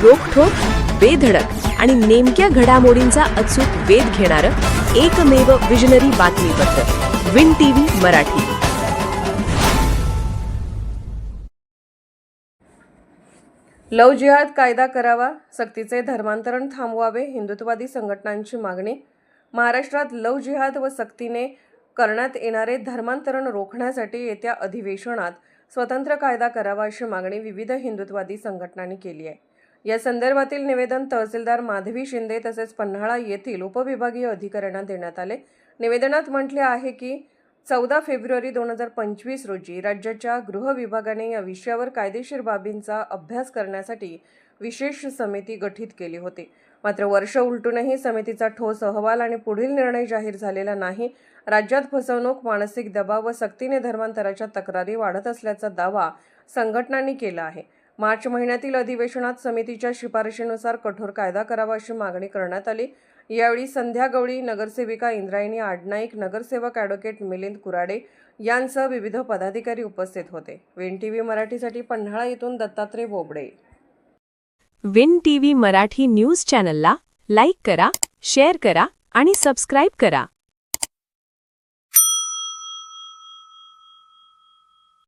रोखठोक, बेधडक आणि नेमक्या घडामोडींचा अचूक वेध घेणारं एकमेव विजनरी बातमीपत्र विन टीव्ही मराठी. लव्ह जिहाद कायदा करावा, सक्तीचे धर्मांतरण थांबवावे, हिंदुत्ववादी संघटनांची मागणी. महाराष्ट्रात लव्ह जिहाद व सक्तीने करण्यात येणारे धर्मांतरण रोखण्यासाठी येत्या अधिवेशनात स्वतंत्र कायदा करावा अशी मागणी विविध हिंदुत्ववादी संघटनांनी केली आहे. या संदर्भातील निवेदन तहसीलदार माधवी शिंदे तसेच पन्हाळा येथील उपविभागीय अधिकाऱ्यांना देण्यात आले. निवेदनात म्हटले आहे की 14 फेब्रुवारी 2025 रोजी राज्याच्या गृह विभागाने या विषयावर कायदेशीर बाबींचा अभ्यास करण्यासाठी विशेष समिती गठीत केली होती. मात्र वर्ष उलटूनही समितीचा ठोस अहवाल आणि पुढील निर्णय जाहीर झालेला नाही. राज्यात फसवणूक, मानसिक दबाव व सक्तीने धर्मांतराच्या तक्रारी वाढत असल्याचा दावा संघटनांनी केला आहे. मार्च महिन्यातील अधिवेशनात समितीच्या शिफारशीनुसार कठोर कायदा करावा अशी मागणी करण्यात आली. यावेळी संध्या गवळी, नगरसेविका इंद्रायणी आडनाईक, नगरसेवक ॲडव्होकेट मिलिंद कुराडे यांसह विविध पदाधिकारी उपस्थित होते. विन टीव्ही मराठीसाठी पन्हाळा येथून Dattatray Bobde. Win TV Marathi news चॅनलला लाईक करा, शेअर करा आणि सबस्क्राईब करा.